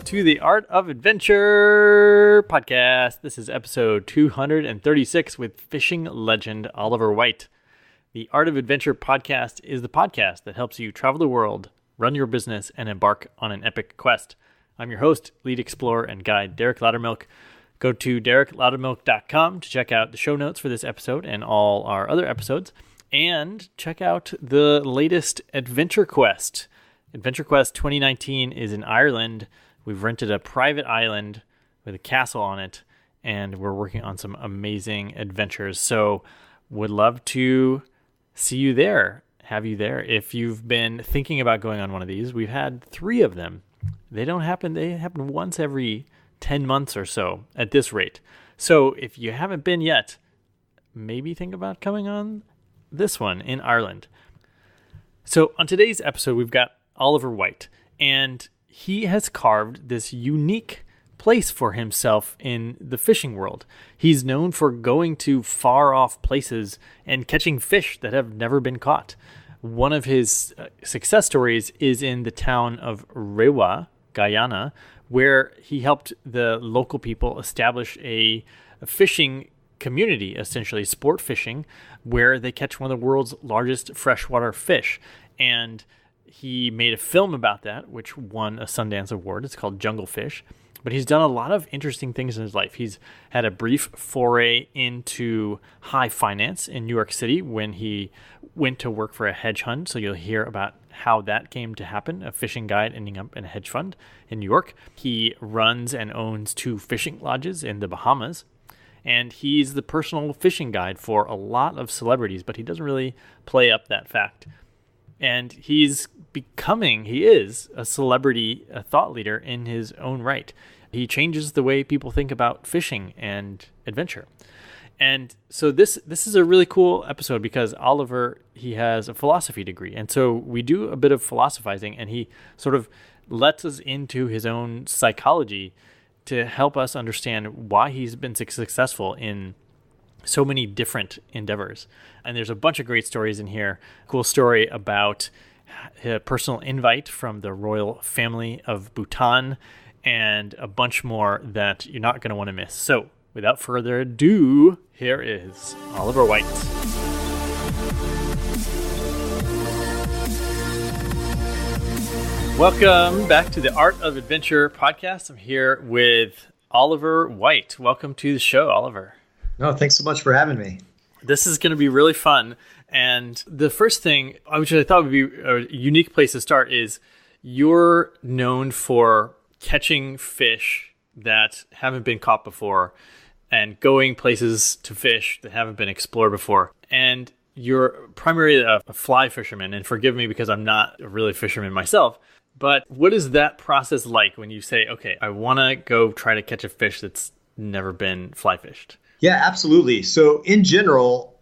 to the Art of Adventure podcast. This is episode 236 with fishing legend Oliver White. The Art of Adventure podcast is the podcast that helps you travel the world, run your business, and embark on an epic quest. I'm your host, lead explorer, and guide Derek Loudermilk. Go to derekloudermilk.com to check out the show notes for this episode and all our other episodes, and check out the latest Adventure Quest. Adventure Quest 2019 is in Ireland. We've rented a private island with a castle on it, and we're working on some amazing adventures. So would love to see you there, have you there. If you've been thinking about going on one of these, we've had 3 of them. They happen once every 10 months or so at this rate. So if you haven't been yet, maybe think about coming on this one in Ireland. So on today's episode, we've got Oliver White, and he has carved this unique place for himself in the fishing world. He's known for going to far off places and catching fish that have never been caught. One of his success stories is in the town of Rewa, Guyana, where he helped the local people establish a fishing community, essentially sport fishing, where they catch one of the world's largest freshwater fish. And he made a film about that, which won a Sundance Award. It's called Jungle Fish. But he's done a lot of interesting things in his life. He's had a brief foray into high finance in New York City when he went to work for a hedge fund. So you'll hear about how that came to happen, a fishing guide ending up in a hedge fund in New York. He runs and owns 2 fishing lodges in the Bahamas. And he's the personal fishing guide for a lot of celebrities, but he doesn't really play up that fact. And he is a celebrity, a thought leader in his own right. He changes the way people think about fishing and adventure. And so this is a really cool episode because Oliver, he has a philosophy degree. And so we do a bit of philosophizing, and he sort of lets us into his own psychology to help us understand why he's been successful in so many different endeavors. And there's a bunch of great stories in here. Cool story about a personal invite from the royal family of Bhutan, and a bunch more that you're not going to want to miss. So without further ado, here is Oliver White. Welcome back to the Art of Adventure podcast. I'm here with Oliver White. Welcome to the show, Oliver. No, thanks so much for having me. This is going to be really fun. And the first thing, which I thought would be a unique place to start, is you're known for catching fish that haven't been caught before and going places to fish that haven't been explored before. And you're primarily a fly fisherman. And forgive me because I'm not a really fisherman myself. But what is that process like when you say, okay, I want to go try to catch a fish that's never been fly fished? Yeah, absolutely. So in general,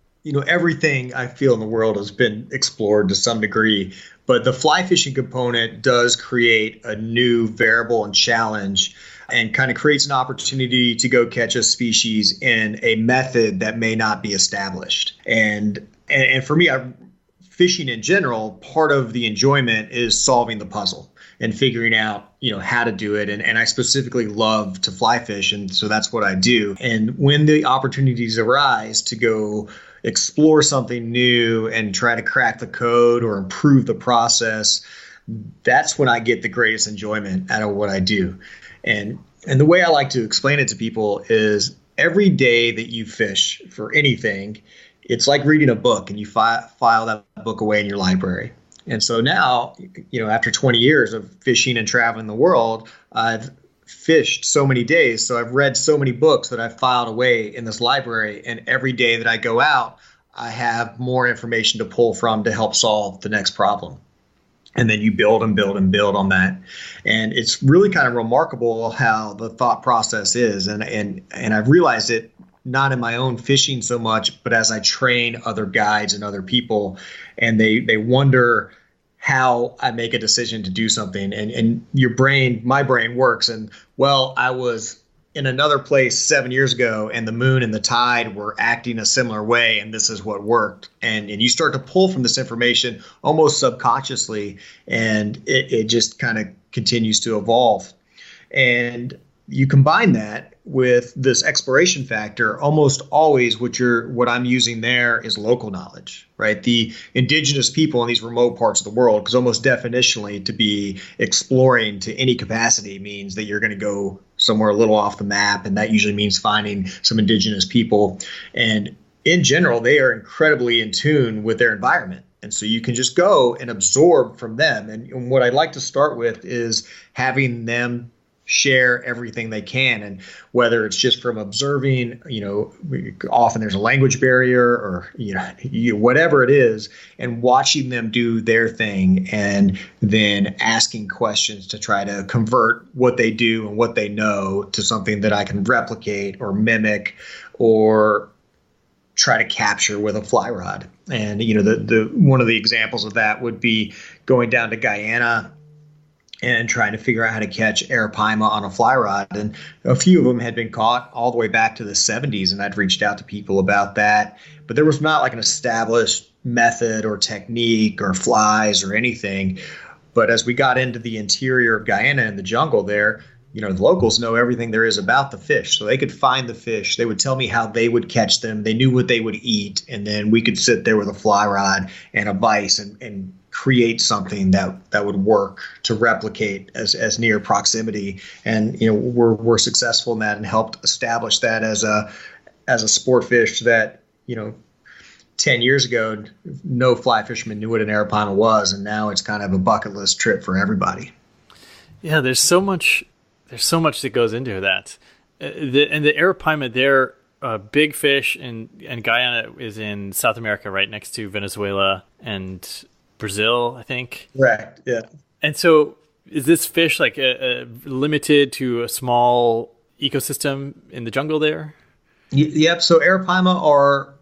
everything I feel in the world has been explored to some degree, but the fly fishing component does create a new variable and challenge and kind of creates an opportunity to go catch a species in a method that may not be established. And for me, fishing in general, part of the enjoyment is solving the puzzle and figuring out, how to do it. And I specifically love to fly fish. And so that's what I do. And when the opportunities arise to go explore something new and try to crack the code or improve the process, that's when I get the greatest enjoyment out of what I do. And the way I like to explain it to people is every day that you fish for anything, it's like reading a book, and you file that book away in your library. And so now, after 20 years of fishing and traveling the world, I've fished so many days. So I've read so many books that I've filed away in this library. And every day that I go out, I have more information to pull from to help solve the next problem. And then you build and build and build on that. And it's really kind of remarkable how the thought process is. And I've realized it not in my own fishing so much, but as I train other guides and other people, and they wonder how I make a decision to do something. And my brain works. And I was in another place 7 years ago, and the moon and the tide were acting a similar way, and this is what worked. And you start to pull from this information almost subconsciously, and it just kind of continues to evolve. And you combine that with this exploration factor, almost always what I'm using there is local knowledge, right? The indigenous people in these remote parts of the world, because almost definitionally to be exploring to any capacity means that you're going to go somewhere a little off the map, and that usually means finding some indigenous people. And in general, they are incredibly in tune with their environment. And so you can just go and absorb from them. And what I'd like to start with is having them share everything they can. And whether it's just from observing, often there's a language barrier or, whatever it is, and watching them do their thing and then asking questions to try to convert what they do and what they know to something that I can replicate or mimic or try to capture with a fly rod. And, the one of the examples of that would be going down to Guyana and trying to figure out how to catch Arapaima on a fly rod. And a few of them had been caught all the way back to the 70s, and I'd reached out to people about that. But there was not like an established method or technique or flies or anything. But as we got into the interior of Guyana and the jungle there, the locals know everything there is about the fish. So they could find the fish. They would tell me how they would catch them. They knew what they would eat. And then we could sit there with a fly rod and a vise and create something that would work to replicate as near proximity. And we're successful in that and helped establish that as a sport fish that 10 years ago no fly fisherman knew what an Arapaima was, and now it's kind of a bucket list trip for everybody. Yeah, there's so much that goes into that. The Arapaima, they're a big fish, and Guyana is in South America, right next to Venezuela and Brazil, I think. Correct. Yeah. And so, is this fish like limited to a small ecosystem in the jungle there? Yep. So Arapaima are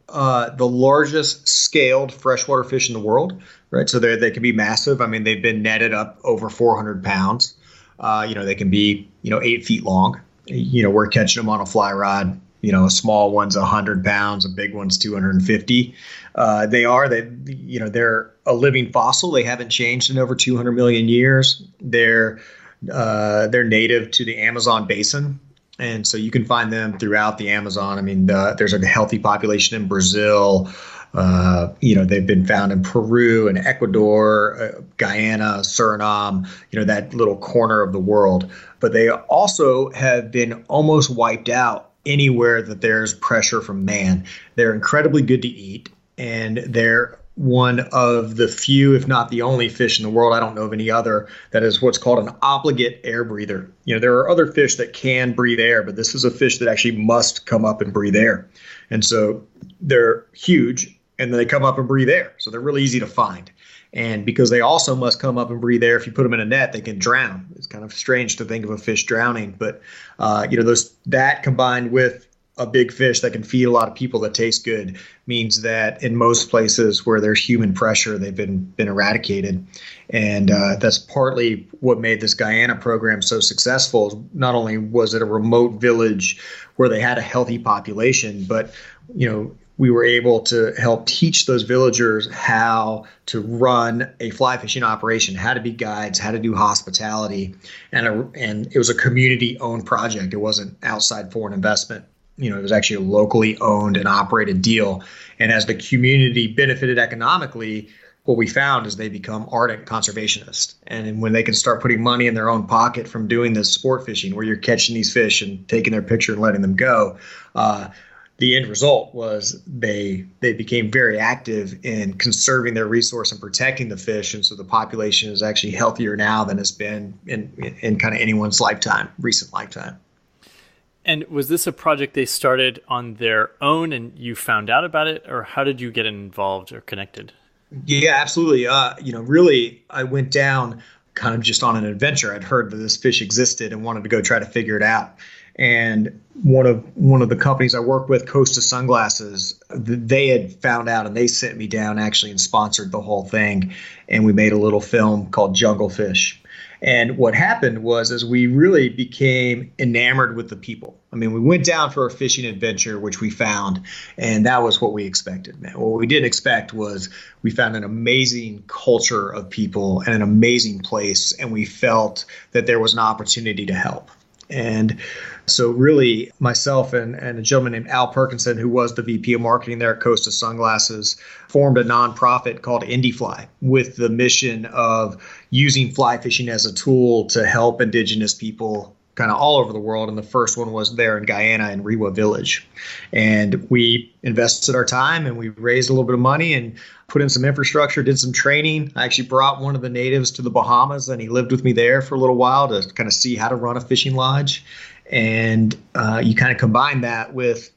the largest scaled freshwater fish in the world, right? So they can be massive. I mean, they've been netted up over 400 pounds. They can be 8 feet long. We're catching them on a fly rod. A small one's 100 pounds, a big one's 250. They're a living fossil. They haven't changed in over 200 million years. They're native to the Amazon basin. And so you can find them throughout the Amazon. I mean, there's a healthy population in Brazil. They've been found in Peru and Ecuador, Guyana, Suriname, that little corner of the world. But they also have been almost wiped out anywhere that there's pressure from man. They're incredibly good to eat, and they're one of the few, if not the only fish in the world, I don't know of any other, that is what's called an obligate air breather. There are other fish that can breathe air, but this is a fish that actually must come up and breathe air. And so they're huge, and then they come up and breathe air. So they're really easy to find. And because they also must come up and breathe air, if you put them in a net, they can drown. It's kind of strange to think of a fish drowning, but that combined with a big fish that can feed a lot of people that tastes good means that in most places where there's human pressure, they've been eradicated. And that's partly what made this Guyana program so successful. Not only was it a remote village where they had a healthy population, but we were able to help teach those villagers how to run a fly fishing operation, how to be guides, how to do hospitality. And it was a community-owned project. It wasn't outside foreign investment. It was actually a locally owned and operated deal. And as the community benefited economically, what we found is they become ardent conservationists. And when they can start putting money in their own pocket from doing this sport fishing, where you're catching these fish and taking their picture and letting them go, the end result was they became very active in conserving their resource and protecting the fish. And so the population is actually healthier now than it's been in kind of anyone's recent lifetime. And was this a project they started on their own and you found out about it, or how did you get involved or connected? Yeah, absolutely. Really, I went down kind of just on an adventure. I'd heard that this fish existed and wanted to go try to figure it out. And one of the companies I work with, Costa Sunglasses, they had found out and they sent me down actually and sponsored the whole thing. And we made a little film called Jungle Fish. And what happened was, as we really became enamored with the people. I mean, we went down for a fishing adventure, which we found, and that was what we expected. Man, what we didn't expect was we found an amazing culture of people and an amazing place, and we felt that there was an opportunity to help. And so really myself and a gentleman named Al Perkinson, who was the VP of marketing there at Costa Sunglasses, formed a nonprofit called Indifly with the mission of using fly fishing as a tool to help indigenous people kind of all over the world. And the first one was there in Guyana in Rewa Village. And we invested our time and we raised a little bit of money and put in some infrastructure, did some training. I actually brought one of the natives to the Bahamas and he lived with me there for a little while to kind of see how to run a fishing lodge. And you kind of combine that with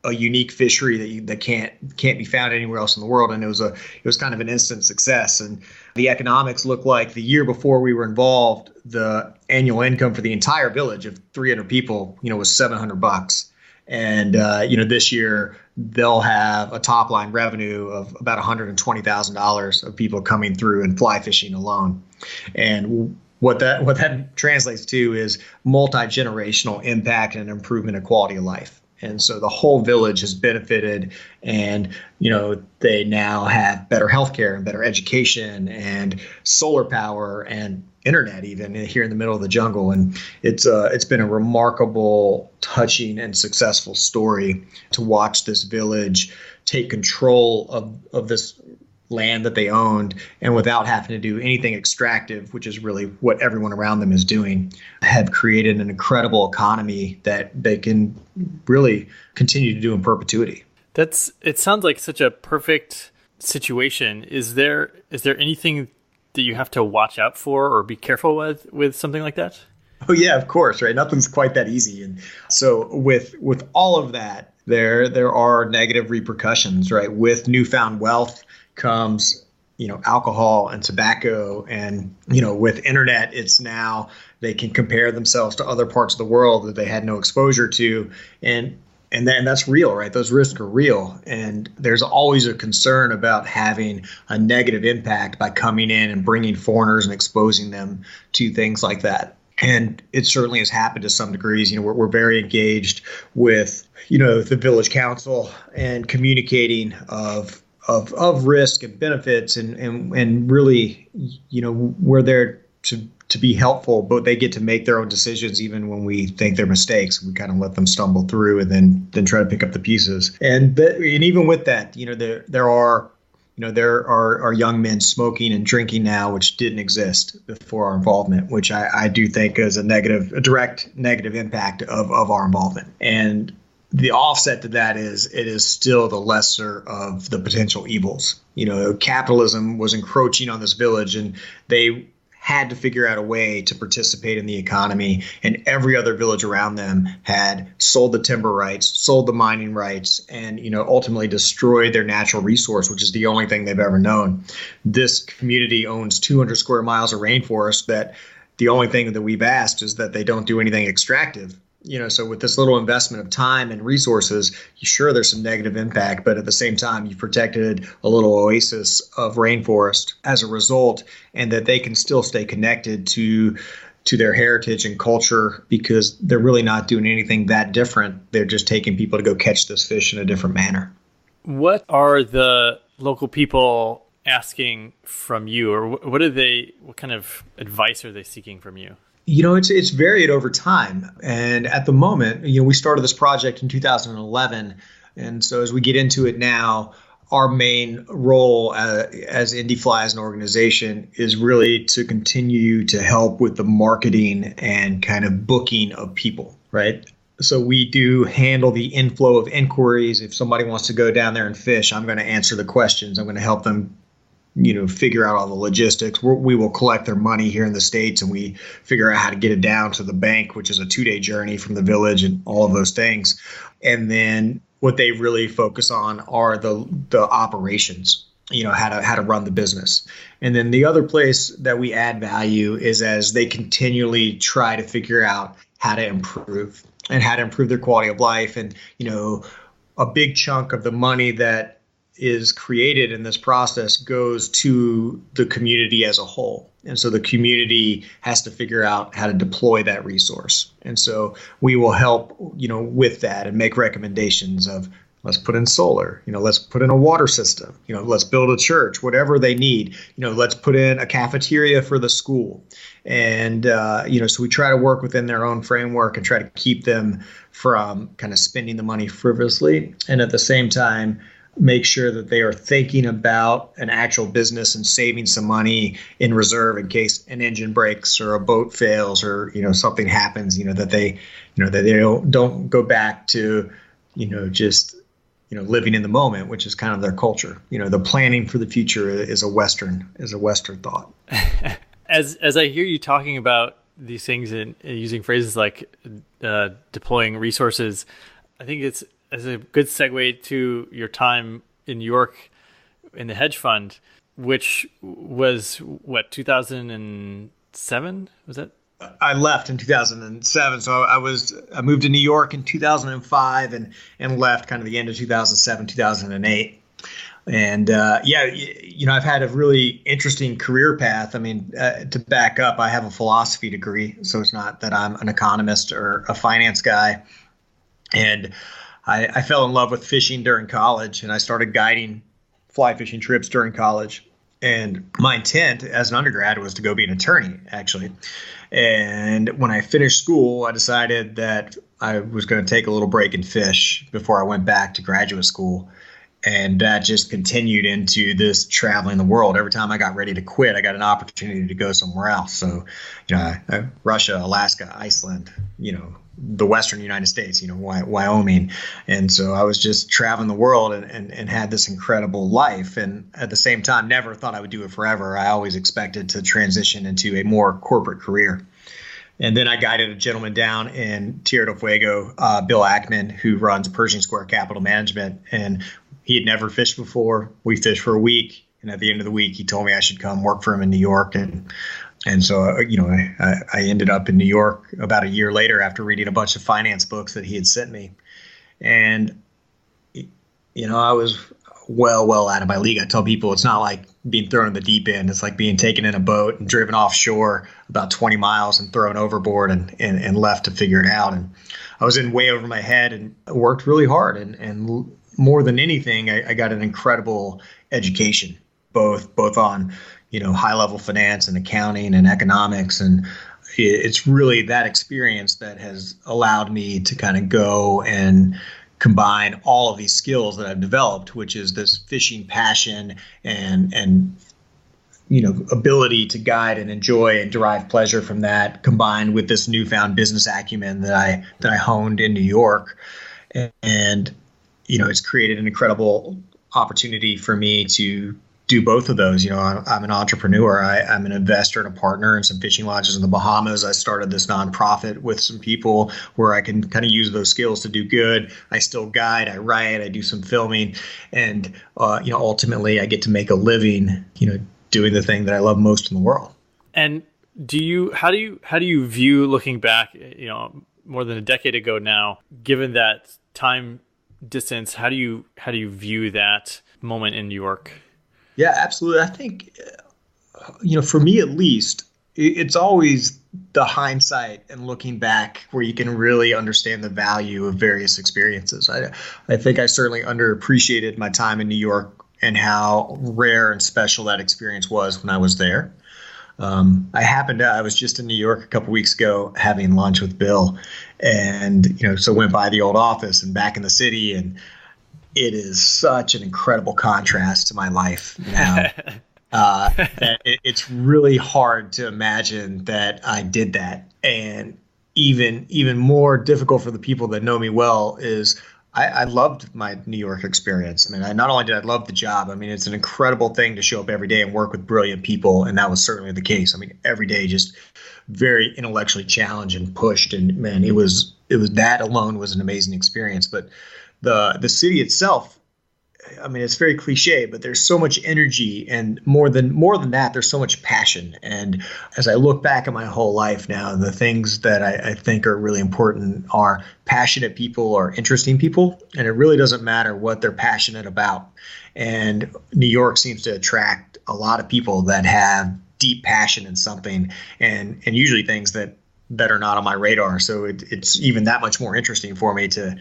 a unique fishery that can't be found anywhere else in the world. And it was kind of an instant success. And the economics looked like the year before we were involved, the annual income for the entire village of 300 people, was $700. And, this year they'll have a top line revenue of about $120,000 of people coming through and fly fishing alone. And what that translates to is multi-generational impact and improvement of quality of life. And so the whole village has benefited, and they now have better healthcare and better education and solar power and internet even here in the middle of the jungle. And it's been a remarkable, touching, and successful story to watch this village take control of this land that they owned, and without having to do anything extractive, which is really what everyone around them is doing, have created an incredible economy that they can really continue to do in perpetuity. It sounds like such a perfect situation. Is there anything that you have to watch out for or be careful with something like that? Oh yeah, of course, right? Nothing's quite that easy. And so with all of that, there are negative repercussions, right? With newfound wealth comes, alcohol and tobacco. And, with internet, it's now they can compare themselves to other parts of the world that they had no exposure to. And then that's real, right? Those risks are real. And there's always a concern about having a negative impact by coming in and bringing foreigners and exposing them to things like that. And it certainly has happened to some degrees. We're very engaged with, the village council and communicating of risk and benefits and really, we're there to be helpful, but they get to make their own decisions even when we think they're mistakes. We kind of let them stumble through and then try to pick up the pieces. And even with that, there are young men smoking and drinking now, which didn't exist before our involvement, which I do think is a direct negative impact of our involvement. And the offset to that is it is still the lesser of the potential evils. Capitalism was encroaching on this village, and they had to figure out a way to participate in the economy. And every other village around them had sold the timber rights, sold the mining rights, and ultimately destroyed their natural resource, which is the only thing they've ever known. This community owns 200 square miles of rainforest that the only thing that we've asked is that they don't do anything extractive. So with this little investment of time and resources, sure, there's some negative impact, but at the same time, you've protected a little oasis of rainforest as a result, and that they can still stay connected to their heritage and culture because they're really not doing anything that different. They're just taking people to go catch this fish in a different manner. What are the local people asking from you, or what kind of advice are they seeking from you? It's varied over time. And at the moment, we started this project in 2011. And so as we get into it now, our main role as IndieFly as an organization is really to continue to help with the marketing and kind of booking of people, right? So we do handle the inflow of inquiries. If somebody wants to go down there and fish, I'm going to answer the questions. I'm going to help them figure out all the logistics. We will collect their money here in the States, and we figure out how to get it down to the bank, which is a 2-day journey from the village and all of those things. And then what they really focus on are the operations, how to run the business. And then the other place that we add value is as they continually try to figure out how to improve their quality of life. And, a big chunk of the money that is created in this process goes to the community as a whole. And so the community has to figure out how to deploy that resource. And so we will help, with that and make recommendations of, let's put in solar, let's put in a water system, let's build a church, whatever they need, let's put in a cafeteria for the school. And, so we try to work within their own framework and try to keep them from kind of spending the money frivolously. And at the same time, make sure that they are thinking about an actual business and saving some money in reserve in case an engine breaks or a boat fails or, something happens, that they don't go back to, just living in the moment, which is kind of their culture. The planning for the future is a Western thought. As I hear you talking about these things and using phrases like deploying resources, I think it's a good segue to your time in New York in the hedge fund, which was 2007? Was that? I left in 2007. So I moved to New York in 2005 and left kind of the end of 2007, 2008. And I've had a really interesting career path. I mean, to back up, I have a philosophy degree, so it's not that I'm an economist or a finance guy. And I fell in love with fishing during college, and I started guiding fly fishing trips during college. And my intent as an undergrad was to go be an attorney, actually. And when I finished school, I decided that I was going to take a little break and fish before I went back to graduate school. And that just continued into this traveling the world. Every time I got ready to quit, I got an opportunity to go somewhere else. So, Russia, Alaska, Iceland, the Western United States, Wyoming. And so I was just traveling the world and had this incredible life. And at the same time, never thought I would do it forever. I always expected to transition into a more corporate career. And then I guided a gentleman down in Tierra del Fuego, Bill Ackman, who runs Pershing Square Capital Management. And he had never fished before. We fished for a week. And at the end of the week, he told me I should come work for him in New York. And so, I ended up in New York about a year later after reading a bunch of finance books that he had sent me. And, I was well out of my league. I tell people it's not like being thrown in the deep end. It's like being taken in a boat and driven offshore about 20 miles and thrown overboard and left to figure it out. And I was in way over my head and worked really hard. And more than anything, I got an incredible education, both on high level finance and accounting and economics. And it's really that experience that has allowed me to kind of go and combine all of these skills that I've developed, which is this fishing passion and ability to guide and enjoy and derive pleasure from that, combined with this newfound business acumen that I honed in New York. And it's created an incredible opportunity for me to do both of those. I'm an entrepreneur. I'm an investor and a partner in some fishing lodges in the Bahamas. I started this nonprofit with some people where I can kind of use those skills to do good. I still guide, I write, I do some filming, and ultimately I get to make a living, doing the thing that I love most in the world. And how do you view, looking back, more than a decade ago now, given that time distance, how do you view that moment in New York? Yeah, absolutely. I think, for me at least, it's always the hindsight and looking back where you can really understand the value of various experiences. I think I certainly underappreciated my time in New York and how rare and special that experience was when I was there. I was just in New York a couple weeks ago having lunch with Bill, and so went by the old office and back in the city, and it is such an incredible contrast to my life now that it's really hard to imagine that I did that. And even more difficult for the people that know me well is I loved my New York experience. I mean, not only did I love the job, I mean, it's an incredible thing to show up every day and work with brilliant people. And that was certainly the case. I mean, every day just very intellectually challenged and pushed. And man, it was that alone was an amazing experience. But the city itself I mean, it's very cliche, but there's so much energy, and more than that, there's so much passion. And as I look back at my whole life now, the things that I think are really important are passionate people or interesting people. And it really doesn't matter what they're passionate about. And New York seems to attract a lot of people that have deep passion in something, and usually things that are not on my radar. So it's even that much more interesting for me to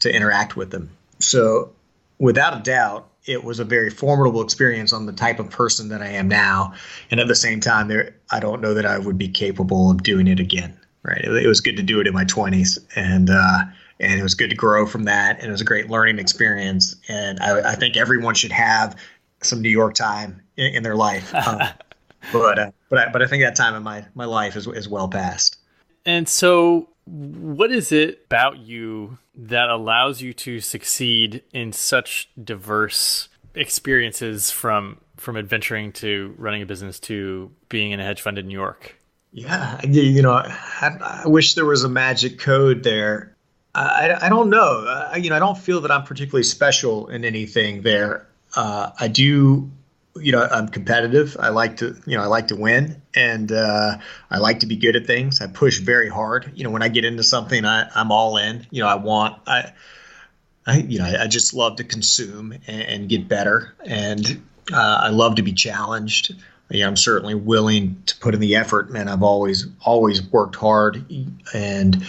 interact with them. So without a doubt, it was a very formidable experience on the type of person that I am now. And at the same time, I don't know that I would be capable of doing it again. Right. It was good to do it in my 20s, and it was good to grow from that. And it was a great learning experience. And I think everyone should have some New York time in their life. But I think that time in my life is well past. And so what is it about you that allows you to succeed in such diverse experiences from adventuring to running a business to being in a hedge fund in New York? Yeah, I wish there was a magic code there. I don't know. I don't feel that I'm particularly special in anything there. I do. I'm competitive. I like to win, and I like to be good at things. I push very hard. When I get into something, I'm all in. I just love to consume and get better, and I love to be challenged. I'm certainly willing to put in the effort, and I've always worked hard, and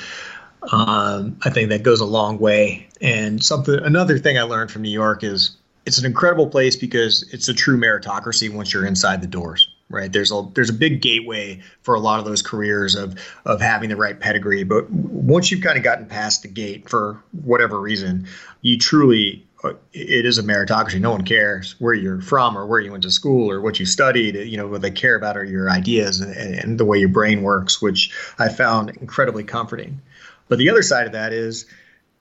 I think that goes a long way. And another thing I learned from New York is it's an incredible place because it's a true meritocracy once you're inside the doors, right? There's a big gateway for a lot of those careers of having the right pedigree. But once you've kind of gotten past the gate for whatever reason, you truly, it is a meritocracy. No one cares where you're from or where you went to school or what you studied. What they care about are your ideas and the way your brain works, which I found incredibly comforting. But the other side of that is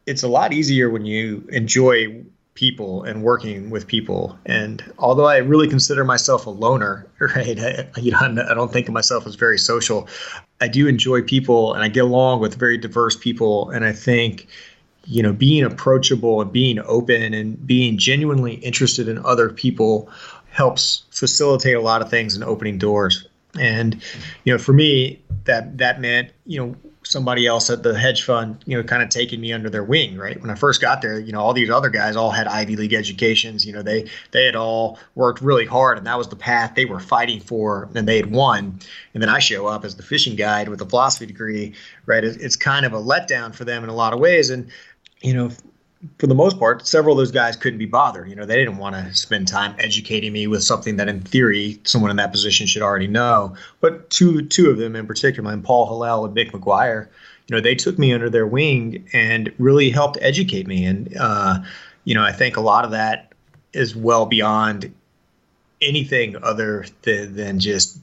it's a lot easier when you enjoy people and working with people. And although I really consider myself a loner, right? I don't think of myself as very social. I do enjoy people, and I get along with very diverse people. And I think, being approachable and being open and being genuinely interested in other people helps facilitate a lot of things in opening doors. And, for me, that meant, somebody else at the hedge fund, kind of taking me under their wing, right? When I first got there, all these other guys all had Ivy League educations. They had all worked really hard, and that was the path they were fighting for, and they had won. And then I show up as the fishing guide with a philosophy degree, right? It's kind of a letdown for them in a lot of ways. And, for the most part, several of those guys couldn't be bothered. They didn't want to spend time educating me with something that, in theory, someone in that position should already know. But two of them in particular, Paul Hillel and Mick McGuire, they took me under their wing and really helped educate me. And, I think a lot of that is well beyond anything other than just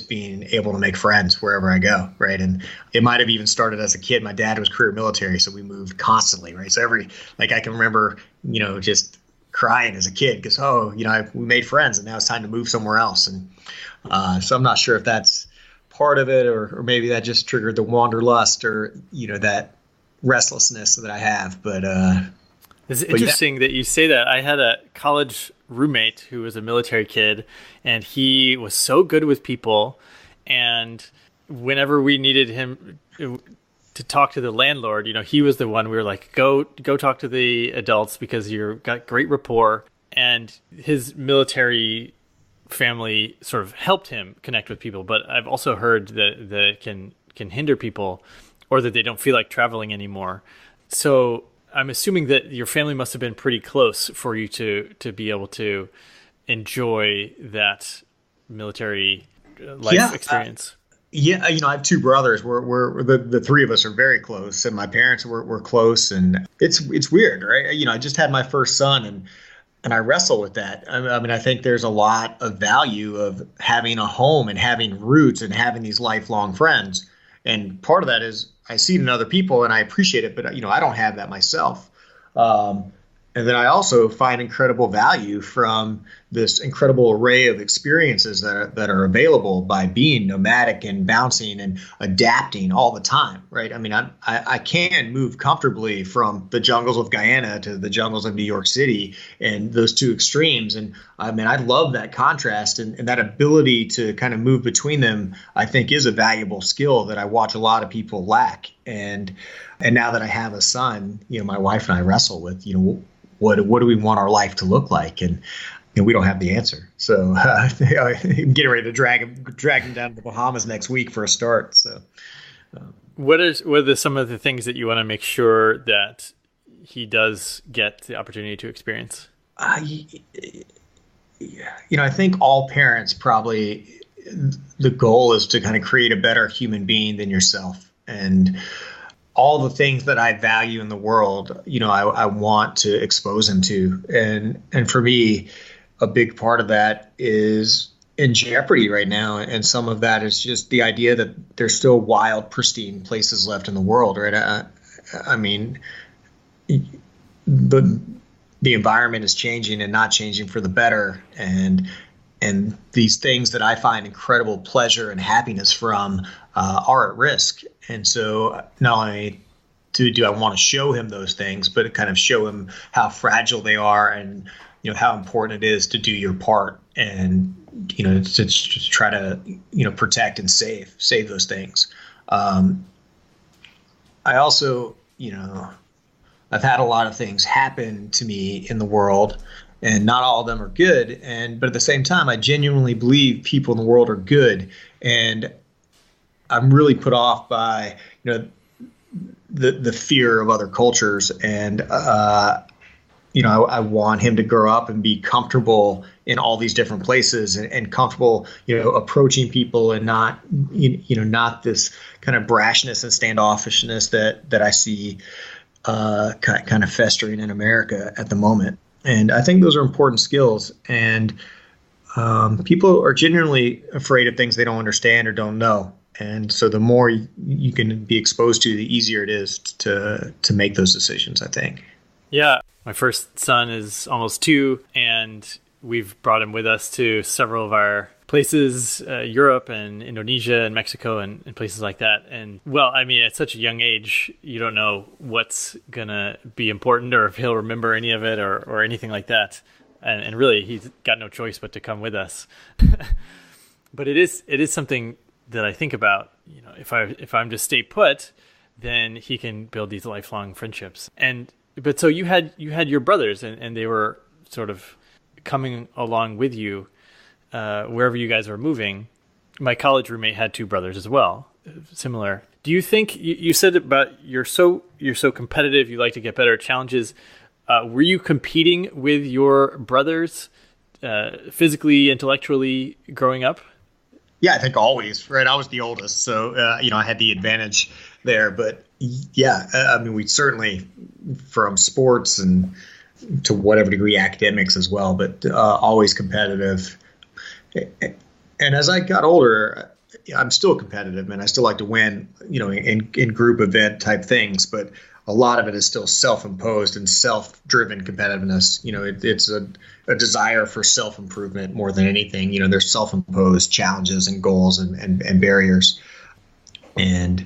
being able to make friends wherever I go, right? And it might have even started as a kid. My dad was career military, so we moved constantly, right? So I can remember, just crying as a kid because, we made friends and now it's time to move somewhere else. And so I'm not sure if that's part of it or maybe that just triggered the wanderlust or, that restlessness that I have. But it's interesting that you say that. I had a college roommate who was a military kid, and he was so good with people. And whenever we needed him to talk to the landlord, he was the one we were like, go talk to the adults because you've got great rapport. And his military family sort of helped him connect with people. But I've also heard that can hinder people or that they don't feel like traveling anymore. So I'm assuming that your family must have been pretty close for you to be able to enjoy that military life experience. I have two brothers. We're the three of us are very close, and my parents were close, and it's weird, right? I just had my first son, and I wrestle with that. I think there's a lot of value of having a home and having roots and having these lifelong friends, and part of that is I see it in other people and I appreciate it, but I don't have that myself. And then I also find incredible value from this incredible array of experiences that are available by being nomadic and bouncing and adapting all the time, right? I mean, I can move comfortably from the jungles of Guyana to the jungles of New York City, and those two extremes. And I mean, I love that contrast, and that ability to kind of move between them, I think, is a valuable skill that I watch a lot of people lack. And now that I have a son, my wife and I wrestle with, what do we want our life to look like? And we don't have the answer. So I'm getting ready to drag him down to the Bahamas next week for a start. So, what are some of the things that you want to make sure that he does get the opportunity to experience? I think all parents probably, the goal is to kind of create a better human being than yourself. And all the things that I value in the world, I want to expose him to. And for me, a big part of that is in jeopardy right now. And some of that is just the idea that there's still wild, pristine places left in the world, right? I mean, the environment is changing and not changing for the better. And these things that I find incredible pleasure and happiness from are at risk. And so not only do I want to show him those things, but kind of show him how fragile they are and how important it is to do your part and to try to protect and save those things. I also I've had a lot of things happen to me in the world, and not all of them are good. But at the same time, I genuinely believe people in the world are good, and I'm really put off by the fear of other cultures. And I want him to grow up and be comfortable in all these different places and comfortable, approaching people and not this kind of brashness and standoffishness that I see kind of festering in America at the moment. And I think those are important skills. And people are genuinely afraid of things they don't understand or don't know. And so the more you can be exposed to, the easier it is to make those decisions, I think. Yeah. My first son is almost 2, and we've brought him with us to several of our places, Europe and Indonesia and Mexico and places like that. And well, I mean, at such a young age, you don't know what's going to be important or if he'll remember any of it or anything like that. And really, he's got no choice but to come with us. But it is something that I think about, if I'm to stay put, then he can build these lifelong friendships. But so you had your brothers and they were sort of coming along with you wherever you guys were moving. My college roommate had 2 brothers as well, similar. Do you think you said about you're so competitive, you like to get better at challenges? Were you competing with your brothers physically, intellectually growing up? Yeah, I think always, right? I was the oldest, so I had the advantage there. But yeah, I mean, we certainly, from sports and to whatever degree academics as well, but always competitive. And as I got older, I'm still competitive, and I still like to win, in group event type things. But a lot of it is still self-imposed and self-driven competitiveness. It's a desire for self-improvement more than anything. There's self-imposed challenges and goals and barriers. And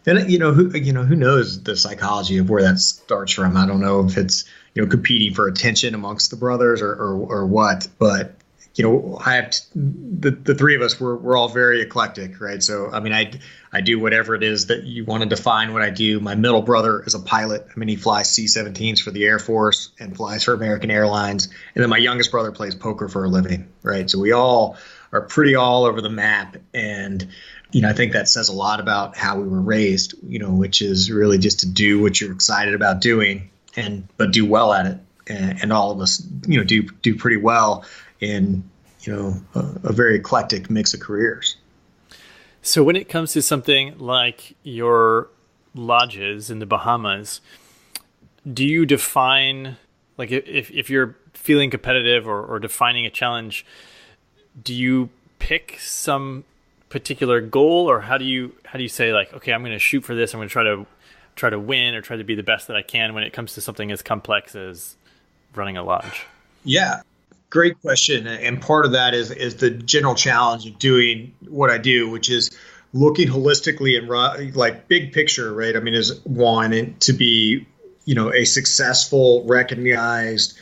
then, who knows the psychology of where that starts from. I don't know if it's, competing for attention amongst the brothers or what, but I have the 3 of us, we're all very eclectic, right? So, I mean, I do whatever it is that you want to define what I do. My middle brother is a pilot. I mean, he flies C-17s for the Air Force and flies for American Airlines. And then my youngest brother plays poker for a living, right? So we all are pretty all over the map. And, I think that says a lot about how we were raised, which is really just to do what you're excited about doing but do well at it. And all of us, do pretty well in, a very eclectic mix of careers. So when it comes to something like your lodges in the Bahamas, do you define, like if you're feeling competitive or defining a challenge, do you pick some particular goal, or how do you say, like, okay, I'm going to shoot for this, I'm going to try to win or try to be the best that I can when it comes to something as complex as running a lodge? Yeah. Great question. And part of that is the general challenge of doing what I do, which is looking holistically and like big picture, right? I mean, is one and to be, a successful, recognized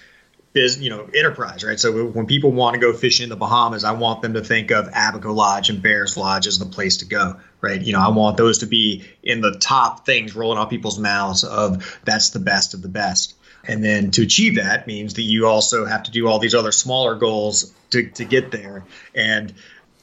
enterprise, right? So when people want to go fishing in the Bahamas, I want them to think of Abaco Lodge and Bears Lodge as the place to go, right? I want those to be in the top things rolling off people's mouths of that's the best of the best. And then to achieve that means that you also have to do all these other smaller goals to get there. And,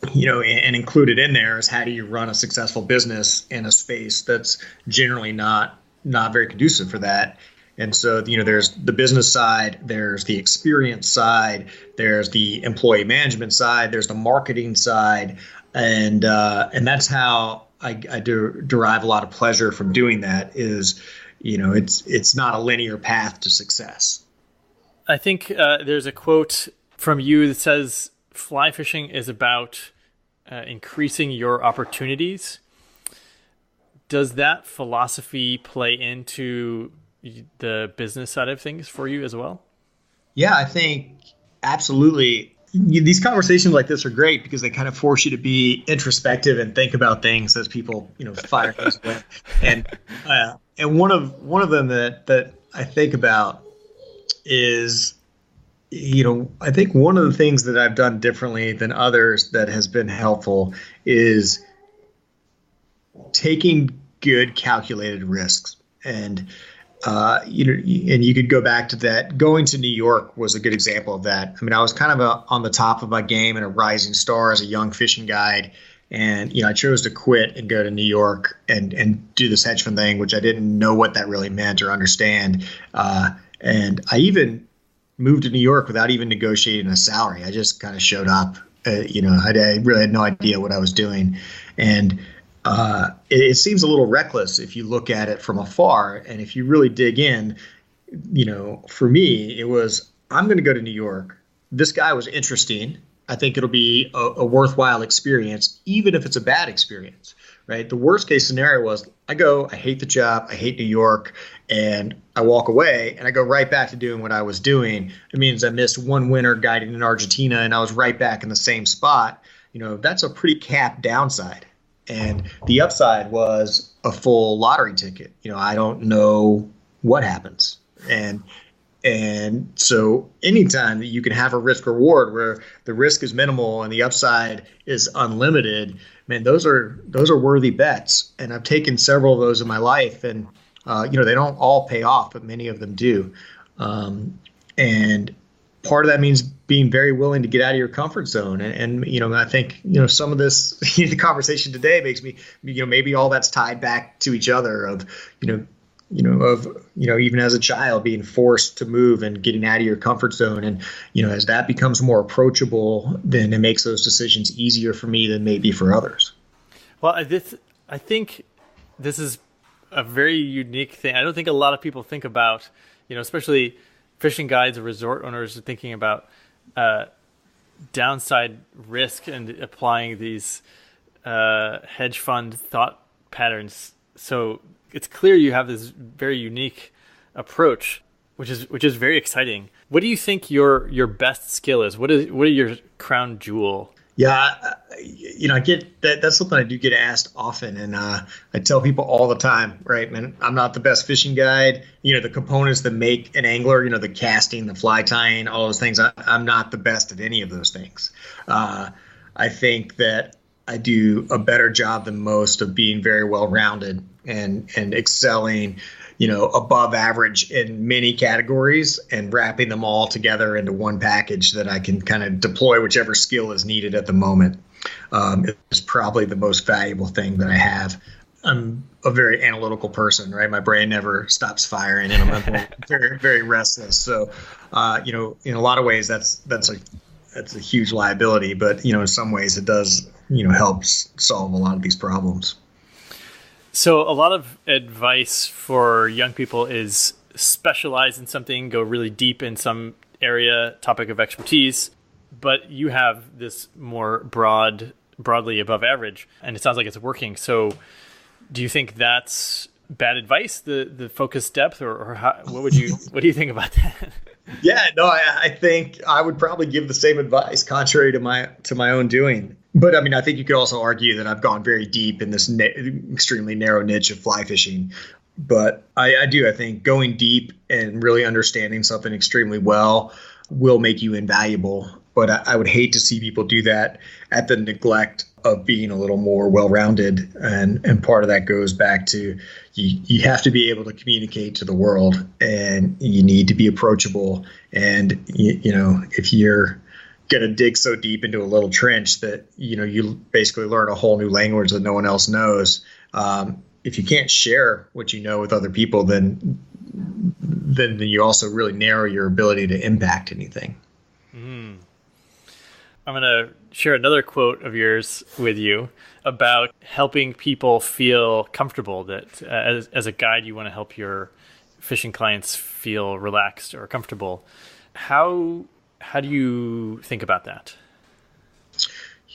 and included in there is how do you run a successful business in a space that's generally not very conducive for that. And so, there's the business side, there's the experience side, there's the employee management side, there's the marketing side. And that's how I derive a lot of pleasure from doing that is, it's not a linear path to success. I think there's a quote from you that says fly fishing is about increasing your opportunities. Does that philosophy play into the business side of things for you as well? Yeah, I think absolutely. These conversations like this are great because they kind of force you to be introspective and think about things as people, fire things away. And one of them that I think about is, I think one of the things that I've done differently than others that has been helpful is taking good calculated risks. And and you could go back to that. Going to New York was a good example of that. I mean, I was kind of on the top of my game and a rising star as a young fishing guide. And, I chose to quit and go to New York and do this hedge fund thing, which I didn't know what that really meant or understand. And I even moved to New York without even negotiating a salary. I just kind of showed up. I really had no idea what I was doing. And it seems a little reckless if you look at it from afar. And if you really dig in, for me, it was, I'm going to go to New York. This guy was interesting. I think it'll be a worthwhile experience, even if it's a bad experience, right? The worst case scenario was I go, I hate the job, I hate New York, and I walk away and I go right back to doing what I was doing. It means I missed one winter guiding in Argentina and I was right back in the same spot. That's a pretty capped downside. And the upside was a full lottery ticket. I don't know what happens. And so anytime that you can have a risk reward where the risk is minimal and the upside is unlimited, man, those are worthy bets. And I've taken several of those in my life, and they don't all pay off, but many of them do. And part of that means being very willing to get out of your comfort zone. And I think, some of this, the conversation today makes me, maybe all that's tied back to each other of, even as a child being forced to move and getting out of your comfort zone. And, as that becomes more approachable, then it makes those decisions easier for me than maybe for others. Well, I think this is a very unique thing. I don't think a lot of people think about, especially fishing guides or resort owners are thinking about downside risk and applying these hedge fund thought patterns. So it's clear you have this very unique approach, which is very exciting. What do you think your best skill is? What are your crown jewel? Yeah, I get that. That's something I do get asked often, and I tell people all the time, right, man, I'm not the best fishing guide. The components that make an angler, the casting, the fly tying, all those things, I'm not the best at any of those things. I think that I do a better job than most of being very well-rounded and excelling, above average in many categories and wrapping them all together into one package that I can kind of deploy whichever skill is needed at the moment. It's probably the most valuable thing that I have. I'm a very analytical person, right? My brain never stops firing and I'm very, very restless. So, in a lot of ways that's a huge liability, but, in some ways it does, helps solve a lot of these problems. So a lot of advice for young people is specialize in something, go really deep in some area, topic of expertise, but you have this more broadly above average, and it sounds like it's working. So do you think that's bad advice, the focused depth, or how, what do you think about that? Yeah, no, I think I would probably give the same advice, contrary to my own doing. But I mean, I think you could also argue that I've gone very deep in this extremely narrow niche of fly fishing. But I think going deep and really understanding something extremely well will make you invaluable. But I would hate to see people do that at the neglect of being a little more well-rounded. And part of that goes back to you have to be able to communicate to the world, and you need to be approachable. And, if you're going to dig so deep into a little trench that, you basically learn a whole new language that no one else knows. If you can't share what you know with other people, then you also really narrow your ability to impact anything. Mm. I'm going to share another quote of yours with you about helping people feel comfortable, that as a guide, you want to help your fishing clients feel relaxed or comfortable. How do you think about that?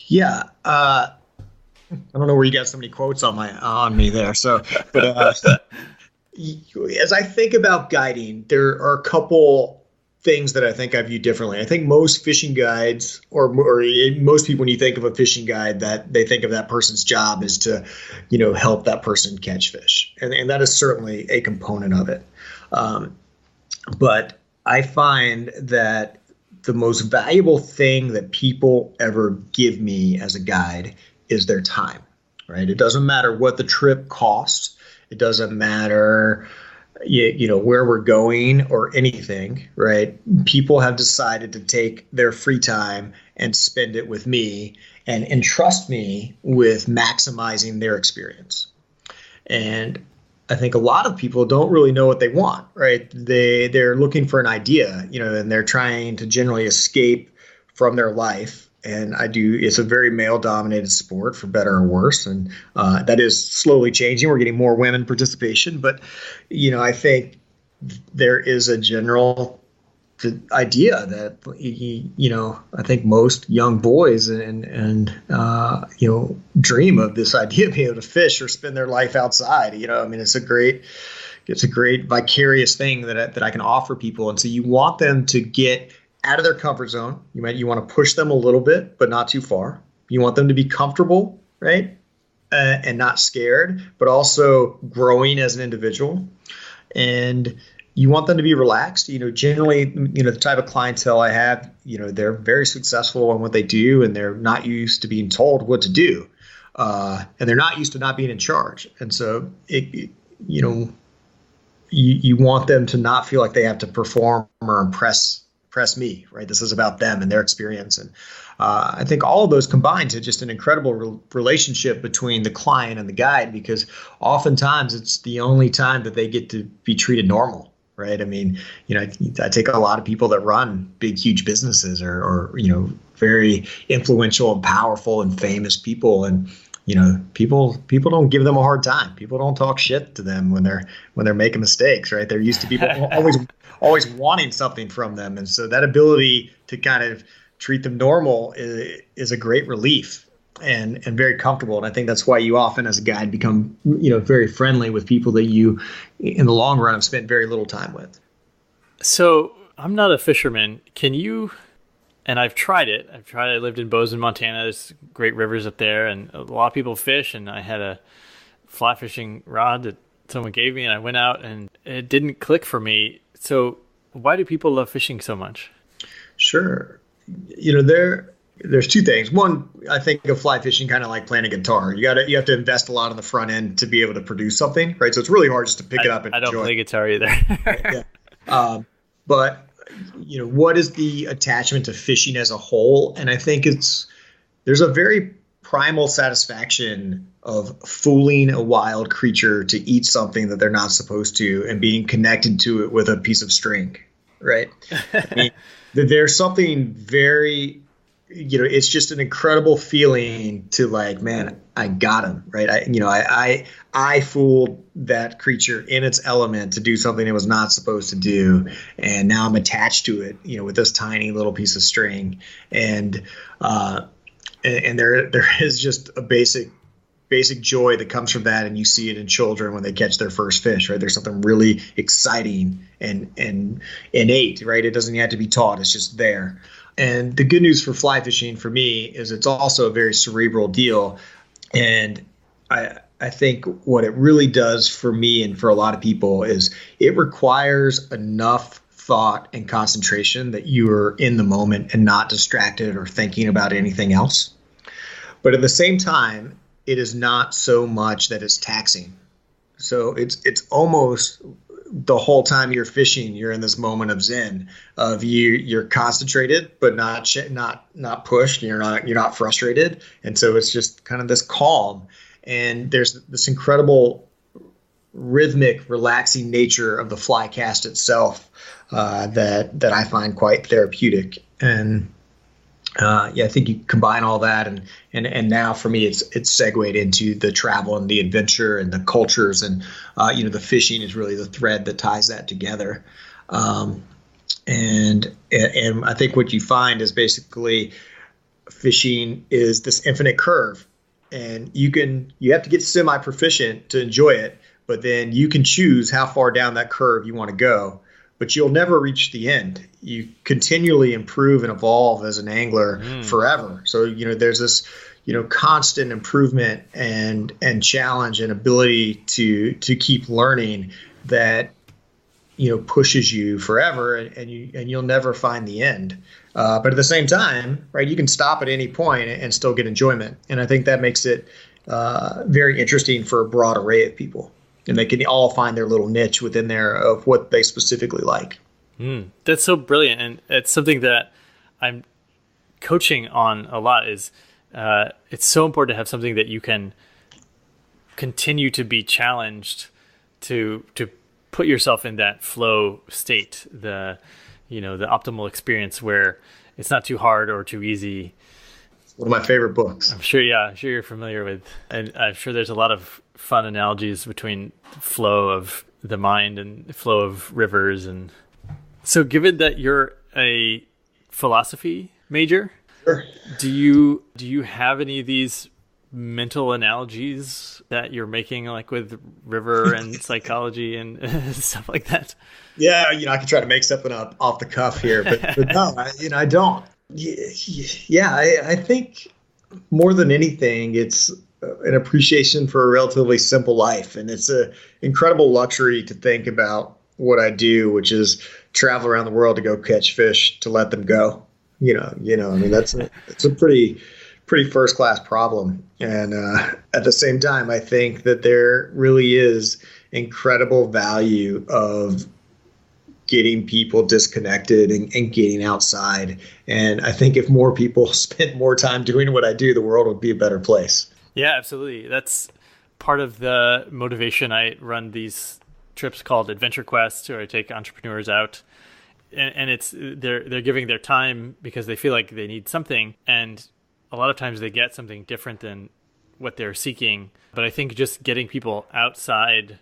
Yeah. I don't know where you got so many quotes on me there. So, but as I think about guiding, there are a couple things that I think I view differently. I think most fishing guides, or most people, when you think of a fishing guide, that they think of that person's job is to, help that person catch fish, and that is certainly a component of it. But I find that the most valuable thing that people ever give me as a guide is their time, right? It doesn't matter what the trip costs. It doesn't matter, where we're going or anything, right? People have decided to take their free time and spend it with me and entrust me with maximizing their experience. And I think a lot of people don't really know what they want, right? They're looking for an idea, and they're trying to generally escape from their life. And it's a very male-dominated sport, for better or worse. And that is slowly changing. We're getting more women participation. But, I think there is a general idea that, I think most young boys and dream of this idea of being able to fish or spend their life outside. It's a great vicarious thing that I can offer people. And so you want them to get out of their comfort zone. You want to push them a little bit, but not too far. You want them to be comfortable, right? And not scared, but also growing as an individual. And you want them to be relaxed. Generally, the type of clientele I have, they're very successful in what they do, and they're not used to being told what to do. And they're not used to not being in charge. And so you want them to not feel like they have to perform or impress me, right? This is about them and their experience. And I think all of those combine to just an incredible relationship between the client and the guide, because oftentimes it's the only time that they get to be treated normal, right? I mean, I take a lot of people that run big, huge businesses or very influential and powerful and famous people. And, people don't give them a hard time. People don't talk shit to them when they're making mistakes, right? They're used to people always wanting something from them. And so that ability to kind of treat them normal is a great relief and very comfortable. And I think that's why you often, as a guide, become, very friendly with people that you, in the long run, have spent very little time with. So I'm not a fisherman. Can you, and I've tried it. I lived in Bozeman, Montana. There's great rivers up there, and a lot of people fish. And I had a fly fishing rod that someone gave me, and I went out, and it didn't click for me. So why do people love fishing so much? Sure. There's two things. One, I think of fly fishing kind of like playing a guitar. You have to invest a lot on the front end to be able to produce something, right? So it's really hard just to pick it up and enjoy. I don't play guitar either. Yeah. But what is the attachment to fishing as a whole? And I think there's a very primal satisfaction of fooling a wild creature to eat something that they're not supposed to and being connected to it with a piece of string, right? I mean, there's something very, it's just an incredible feeling to, like, man, I got him, right? I fooled that creature in its element to do something it was not supposed to do, and now I'm attached to it, with this tiny little piece of string, and there is just a basic basic joy that comes from that, and you see it in children when they catch their first fish, right? There's something really exciting and innate, right? It doesn't have to be taught, it's just there. And the good news for fly fishing for me is it's also a very cerebral deal. And I think what it really does for me and for a lot of people is it requires enough thought and concentration that you are in the moment and not distracted or thinking about anything else. But at the same time, it is not so much that it's taxing. So it's almost the whole time you're fishing, you're in this moment of zen, of you're concentrated but not pushed. You're not frustrated, and so it's just kind of this calm. And there's this incredible rhythmic, relaxing nature of the fly cast itself that I find quite therapeutic. And I think you combine all that, and now for me, it's segued into the travel and the adventure and the cultures, and the fishing is really the thread that ties that together. And I think what you find is basically fishing is this infinite curve, and you have to get semi-proficient to enjoy it, but then you can choose how far down that curve you want to go. But you'll never reach the end. You continually improve and evolve as an angler forever. So, there's this, constant improvement and challenge and ability to keep learning that, pushes you forever, and you'll never find the end. But at the same time, right, you can stop at any point and still get enjoyment. And I think that makes it very interesting for a broad array of people. And they can all find their little niche within there of what they specifically like. That's so brilliant. And it's something that I'm coaching on a lot is it's so important to have something that you can continue to be challenged to put yourself in that flow state, the optimal experience where it's not too hard or too easy. One of my favorite books. I'm sure you're familiar with, and I'm sure there's a lot of fun analogies between flow of the mind and flow of rivers. And so given that you're a philosophy major, sure, do you have any of these mental analogies that you're making, like with river and psychology and stuff like that? Yeah, I can try to make something up off the cuff here, but no, I don't. Yeah, I think more than anything, it's an appreciation for a relatively simple life. And it's an incredible luxury to think about what I do, which is travel around the world to go catch fish, to let them go. It's a pretty first class problem. And at the same time, I think that there really is incredible value of getting people disconnected and getting outside. And I think if more people spent more time doing what I do, the world would be a better place. Yeah, absolutely. That's part of the motivation. I run these trips called Adventure Quest, where I take entrepreneurs out, and it's they're giving their time because they feel like they need something, and a lot of times they get something different than what they're seeking. But I think just getting people outside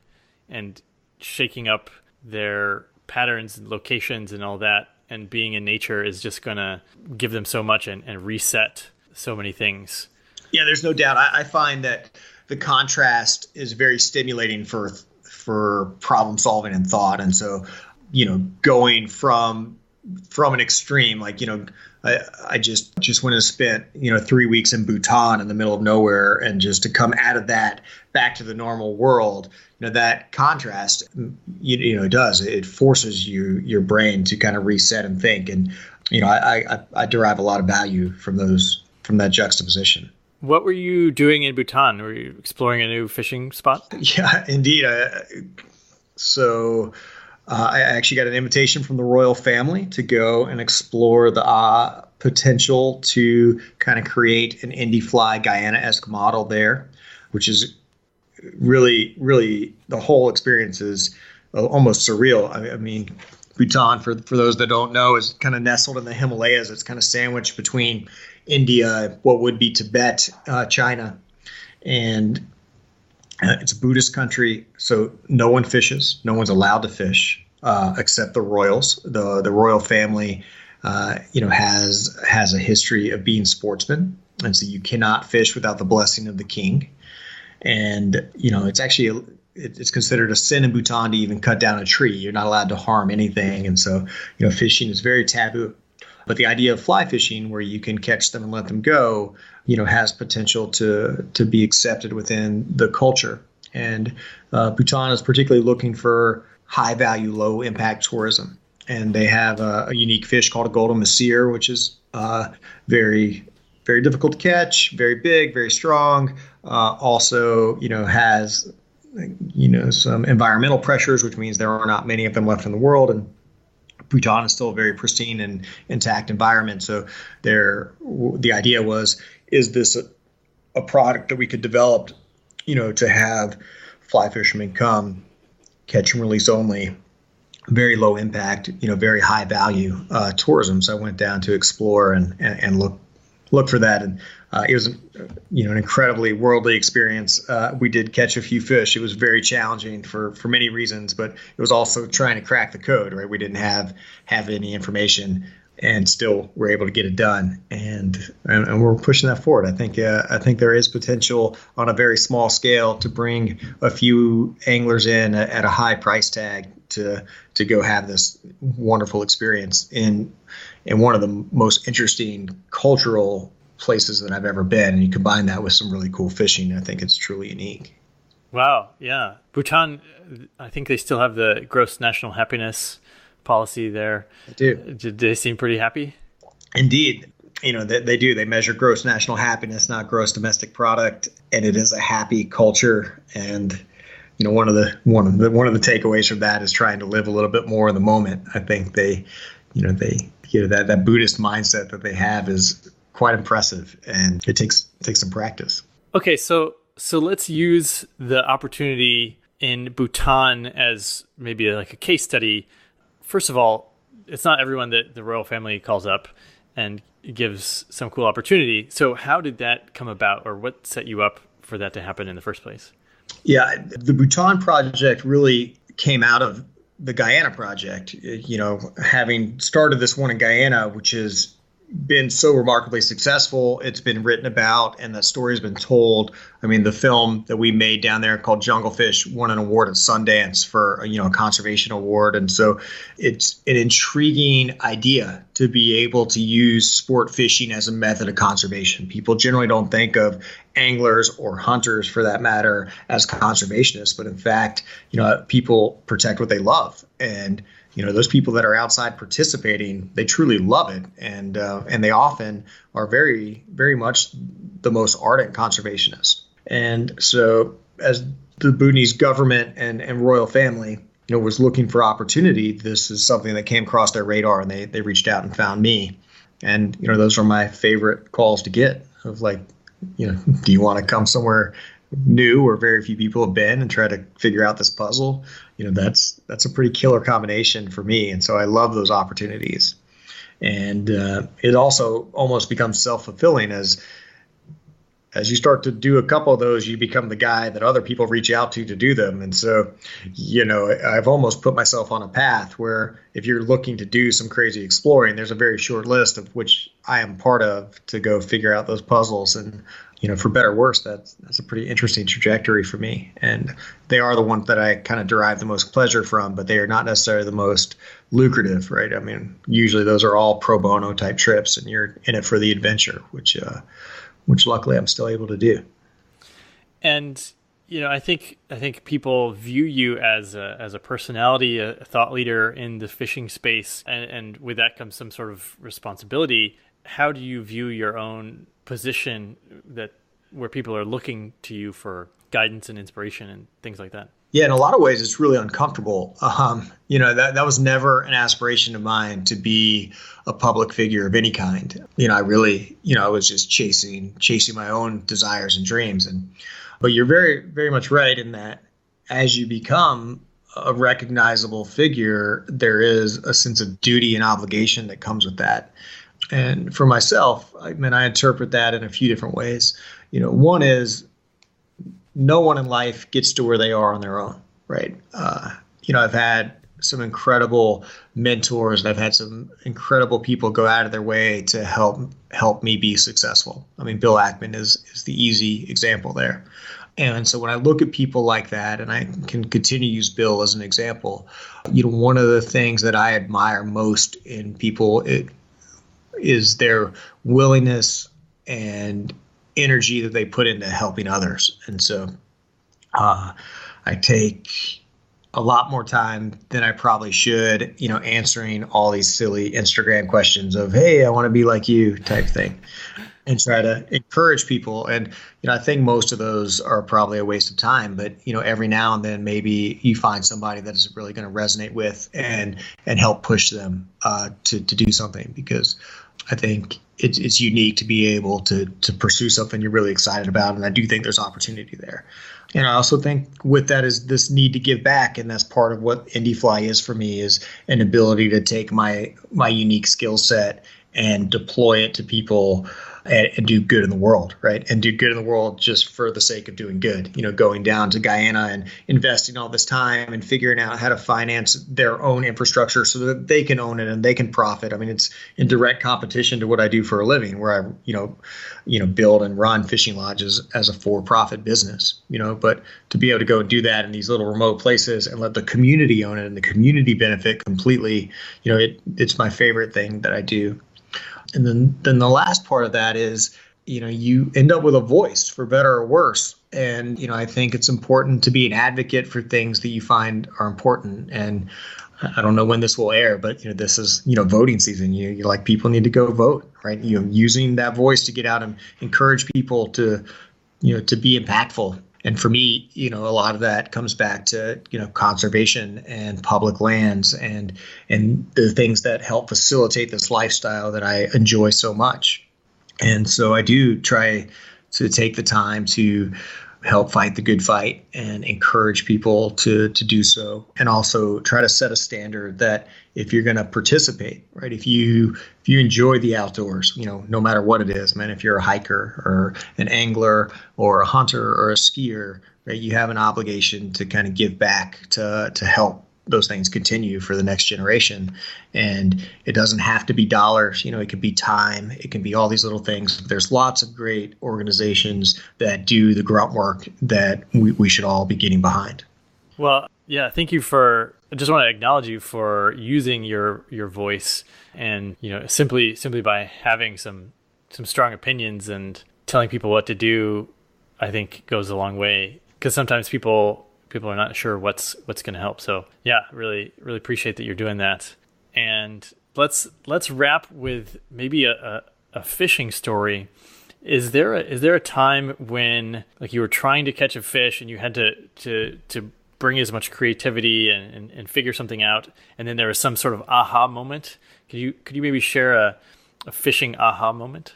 and shaking up their patterns and locations and all that, and being in nature is just going to give them so much and reset so many things. Yeah, there's no doubt. I find that the contrast is very stimulating for problem solving and thought. And so, going from an extreme, like, I just went and spent, 3 weeks in Bhutan in the middle of nowhere, and just to come out of that back to the normal world, that contrast, it forces your brain to kind of reset and think. And, I derive a lot of value from that juxtaposition. What were you doing in Bhutan? Were you exploring a new fishing spot? Yeah, indeed. So I actually got an invitation from the royal family to go and explore the potential to kind of create an IndieFly Guyana-esque model there, which is really, really, the whole experience is almost surreal. I mean, Bhutan, for those that don't know, is kind of nestled in the Himalayas. It's kind of sandwiched between India, what would be Tibet, China, and it's a Buddhist country, so no one fishes. No one's allowed to fish except the royals. The royal family, has a history of being sportsmen, and so you cannot fish without the blessing of the king. And, it's considered a sin in Bhutan to even cut down a tree. You're not allowed to harm anything. And so, fishing is very taboo. But the idea of fly fishing, where you can catch them and let them go, has potential to be accepted within the culture. And Bhutan is particularly looking for high value, low impact tourism. And they have a unique fish called a golden masir, which is very, very difficult to catch, very big, very strong. Also, has some environmental pressures, which means there are not many of them left in the world. And Bhutan is still a very pristine and intact environment. So the idea was, is this a product that we could develop, to have fly fishermen come, catch and release only, very low impact, very high value tourism. So I went down to explore and look for that. And it was, an incredibly worldly experience. We did catch a few fish. It was very challenging for many reasons, but it was also trying to crack the code, right? We didn't have any information and still were able to get it done. And we're pushing that forward. I think there is potential on a very small scale to bring a few anglers in at a high price tag to go have this wonderful experience in one of the most interesting cultural places that I've ever been. And you combine that with some really cool fishing, I think it's truly unique. Wow. Yeah. Bhutan, I think they still have the gross national happiness policy there. They do. Did they seem pretty happy? Indeed. They do. They measure gross national happiness, not gross domestic product. And it is a happy culture. And, one of the takeaways from that is trying to live a little bit more in the moment. I think that Buddhist mindset that they have is quite impressive, and it takes some practice. Okay, so let's use the opportunity in Bhutan as maybe like a case study. First of all, it's not everyone that the royal family calls up and gives some cool opportunity. So how did that come about, or what set you up for that to happen in the first place? Yeah, the Bhutan project really came out of the Guyana project. Having started this one in Guyana, which has been so remarkably successful, it's been written about and that story has been told. I mean, the film that we made down there called Jungle Fish won an award at Sundance for a conservation award. And so it's an intriguing idea to be able to use sport fishing as a method of conservation. People generally don't think of anglers or hunters, for that matter, as conservationists, but in fact, people protect what they love. And those people that are outside participating, they truly love it, and they often are very, very much the most ardent conservationists. And so, as the Bhutanese government and royal family, was looking for opportunity, this is something that came across their radar, and they reached out and found me. And those are my favorite calls to get. Of like, do you want to come somewhere new where very few people have been and try to figure out this puzzle? That's a pretty killer combination for me. And so I love those opportunities. And it also almost becomes self-fulfilling as you start to do a couple of those, you become the guy that other people reach out to do them. And so, I've almost put myself on a path where if you're looking to do some crazy exploring, there's a very short list of which I am part of to go figure out those puzzles. And, for better or worse, that's a pretty interesting trajectory for me. And they are the ones that I kind of derive the most pleasure from, but they are not necessarily the most lucrative, right? I mean, usually those are all pro bono type trips and you're in it for the adventure, which luckily I'm still able to do. And, I think people view you as a personality, a thought leader in the fishing space. And with that comes some sort of responsibility. How do you view your own position where people are looking to you for guidance and inspiration and things like that? Yeah, in a lot of ways, it's really uncomfortable. That was never an aspiration of mine to be a public figure of any kind. I really, I was just chasing my own desires and dreams. But you're very, very much right in that as you become a recognizable figure, there is a sense of duty and obligation that comes with that. And for myself, I interpret that in a few different ways. One is no one in life gets to where they are on their own, right? I've had some incredible mentors, and I've had some incredible people go out of their way to help me be successful. I mean, Bill Ackman is the easy example there. And so when I look at people like that, and I can continue to use Bill as an example, one of the things that I admire most in people is their willingness and energy that they put into helping others. And so I take a lot more time than I probably should, answering all these silly Instagram questions of, hey, I want to be like you type thing, and try to encourage people. And, I think most of those are probably a waste of time, but, every now and then maybe you find somebody that is really going to resonate with and help push them to do something, because I think it's unique to be able to pursue something you're really excited about. And I do think there's opportunity there. And I also think with that is this need to give back. And that's part of what IndieFly is for me, is an ability to take my unique skill set and deploy it to people and do good in the world, right? And do good in the world just for the sake of doing good, going down to Guyana and investing all this time and figuring out how to finance their own infrastructure so that they can own it and they can profit. I mean, it's in direct competition to what I do for a living, where I, build and run fishing lodges as a for-profit business, but to be able to go and do that in these little remote places and let the community own it and the community benefit completely, it's my favorite thing that I do. And then the last part of that is, you end up with a voice, for better or worse. And, I think it's important to be an advocate for things that you find are important. And I don't know when this will air, but, this is, voting season. You're like, people need to go vote, right? Using that voice to get out and encourage people to, to be impactful. And for me, a lot of that comes back to, conservation and public lands and the things that help facilitate this lifestyle that I enjoy so much. And so I do try to take the time to help fight the good fight and encourage people to do so. And also try to set a standard that if you're going to participate, right, if you enjoy the outdoors, no matter what it is, man, if you're a hiker or an angler or a hunter or a skier, right, you have an obligation to kind of give back to help those things continue for the next generation. And it doesn't have to be dollars, it could be time, it can be all these little things. There's lots of great organizations that do the grunt work that we should all be getting behind. Well, yeah, thank you I just want to acknowledge you for using your voice, and, simply by having some strong opinions and telling people what to do, I think goes a long way, because sometimes people are not sure what's going to help. So yeah, really appreciate that you're doing that. And let's wrap with maybe a fishing story. Is there a time when, like, you were trying to catch a fish and you had to bring as much creativity and figure something out, and then there was some sort of aha moment? Could you maybe share a fishing aha moment?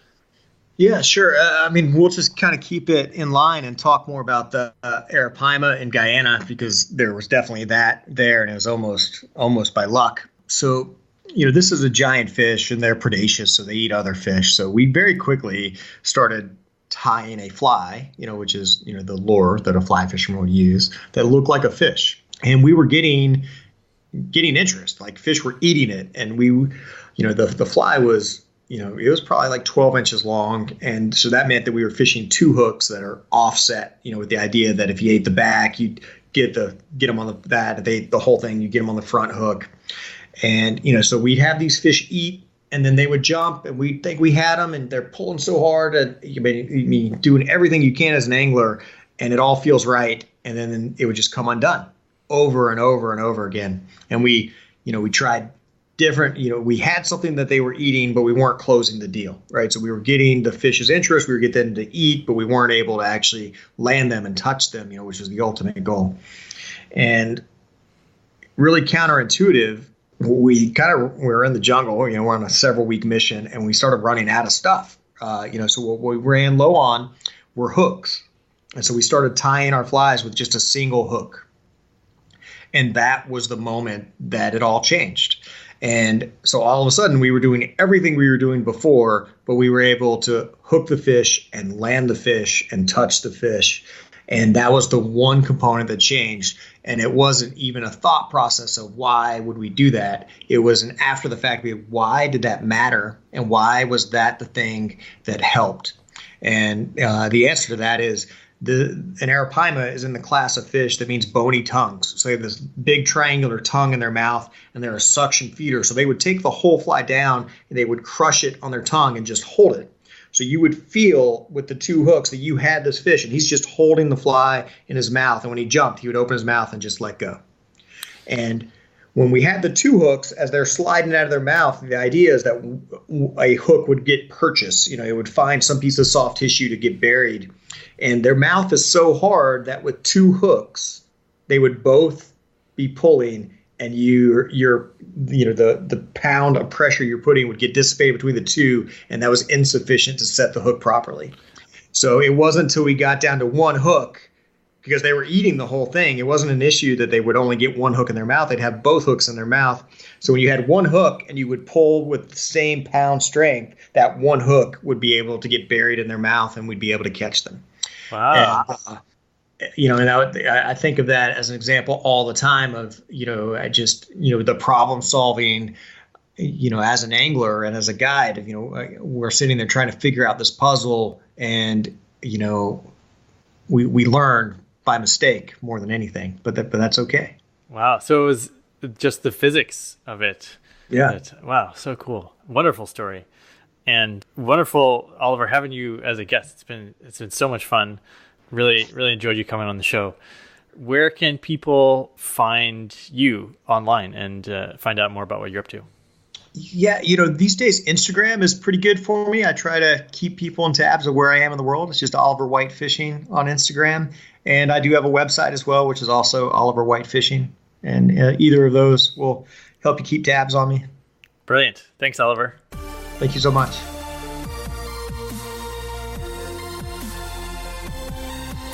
Yeah, sure. We'll just kind of keep it in line and talk more about the Arapaima in Guyana, because there was definitely that there, and it was almost by luck. So, this is a giant fish, and they're predaceous, so they eat other fish. So we very quickly started tying a fly, which is, the lure that a fly fisherman would use, that looked like a fish. And we were getting interest, like fish were eating it. And we, the fly was, it was probably like 12 inches long. And so that meant that we were fishing two hooks that are offset, with the idea that if you ate the back, you'd get them on the whole thing, you get them on the front hook. And, so we'd have these fish eat, and then they would jump, and we'd think we had them, and they're pulling so hard, and doing everything you can as an angler, and it all feels right. And then it would just come undone over and over and over again. And we tried different, we had something that they were eating, but we weren't closing the deal, right? So we were getting the fish's interest, we were getting them to eat, but we weren't able to actually land them and touch them, which is the ultimate goal. And really counterintuitive, we were in the jungle, we're on a several week mission, and we started running out of stuff. So what we ran low on were hooks. And so we started tying our flies with just a single hook. And that was the moment that it all changed. And so all of a sudden we were doing everything we were doing before, but we were able to hook the fish and land the fish and touch the fish. And that was the one component that changed. And it wasn't even a thought process of why would we do that. It was an after the fact, why did that matter? And why was that the thing that helped? And the answer to that is An Arapaima is in the class of fish that means bony tongues. So they have this big triangular tongue in their mouth, and they're a suction feeder. So they would take the whole fly down and they would crush it on their tongue and just hold it. So you would feel with the two hooks that you had this fish, and he's just holding the fly in his mouth. And when he jumped, he would open his mouth and just let go. And when we had the two hooks, as they're sliding out of their mouth, the idea is that a hook would get purchased. It would find some piece of soft tissue to get buried. And their mouth is so hard that with two hooks, they would both be pulling, and the pound of pressure you're putting would get dissipated between the two, and that was insufficient to set the hook properly. So it wasn't until we got down to one hook, because they were eating the whole thing. It wasn't an issue that they would only get one hook in their mouth. They'd have both hooks in their mouth. So when you had one hook and you would pull with the same pound strength, that one hook would be able to get buried in their mouth, and we'd be able to catch them. Wow. And I think of that as an example all the time of, the problem solving, as an angler and as a guide. We're sitting there trying to figure out this puzzle, and, we learn by mistake more than anything, but that's okay. Wow. So it was just the physics of it. Yeah. Wow. So cool. Wonderful story. And wonderful, Oliver, having you as a guest. It's been so much fun. Really, really enjoyed you coming on the show. Where can people find you online and find out more about what you're up to? Yeah, these days Instagram is pretty good for me. I try to keep people in tabs of where I am in the world. It's just Oliver White Fishing on Instagram. And I do have a website as well, which is also Oliver White Fishing. And either of those will help you keep tabs on me. Brilliant. Thanks, Oliver. Thank you so much.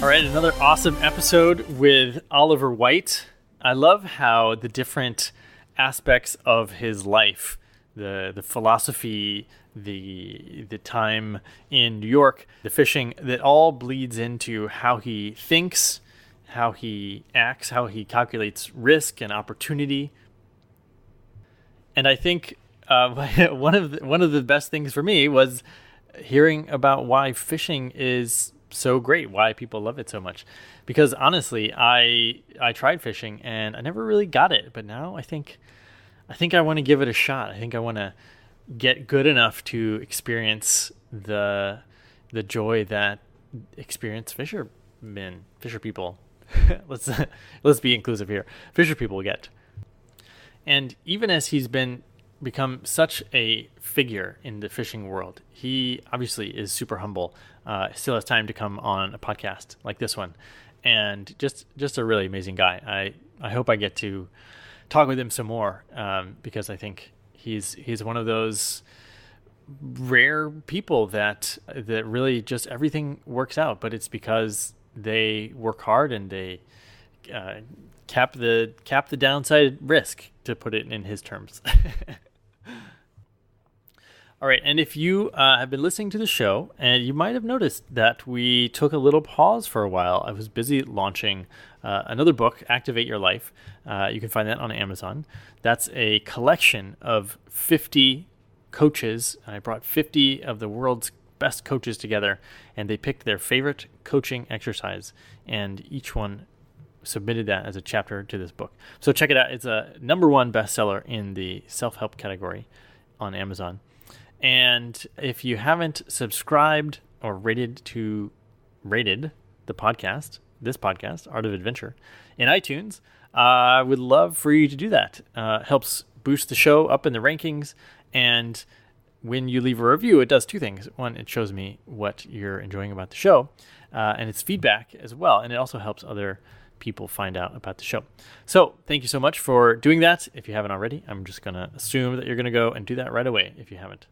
All right, another awesome episode with Oliver White. I love how the different aspects of his life, the philosophy, the time in New York, the fishing, that all bleeds into how he thinks, how he acts, how he calculates risk and opportunity. And I think one of the best things for me was hearing about why fishing is so great, why people love it so much. Because honestly, I tried fishing and I never really got it, but now I think I want to give it a shot. I think I want to get good enough to experience the joy that experienced fisher people. let's be inclusive here. Fisher people get. And even as he's become such a figure in the fishing world, he obviously is super humble. Still has time to come on a podcast like this one, and just a really amazing guy. I hope I get to talk with him some more, because I think he's one of those rare people that really just everything works out, but it's because they work hard and they cap the downside risk, to put it in his terms. All right, and if you have been listening to the show, and you might have noticed that we took a little pause for a while. I was busy launching another book, Activate Your Life. You can find that on Amazon. That's a collection of 50 coaches. I brought 50 of the world's best coaches together, and they picked their favorite coaching exercise, and each one submitted that as a chapter to this book. So check it out. It's a #1 bestseller in the self-help category on Amazon. And if you haven't subscribed or rated the podcast, this podcast, Art of Adventure, in iTunes, I would love for you to do that. Helps boost the show up in the rankings. And when you leave a review, it does two things. One, it shows me what you're enjoying about the show, and it's feedback as well. And it also helps other people find out about the show. So thank you so much for doing that. If you haven't already, I'm just going to assume that you're going to go and do that right away if you haven't.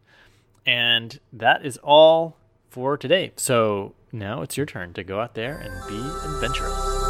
And that is all for today. So now it's your turn to go out there and be adventurous.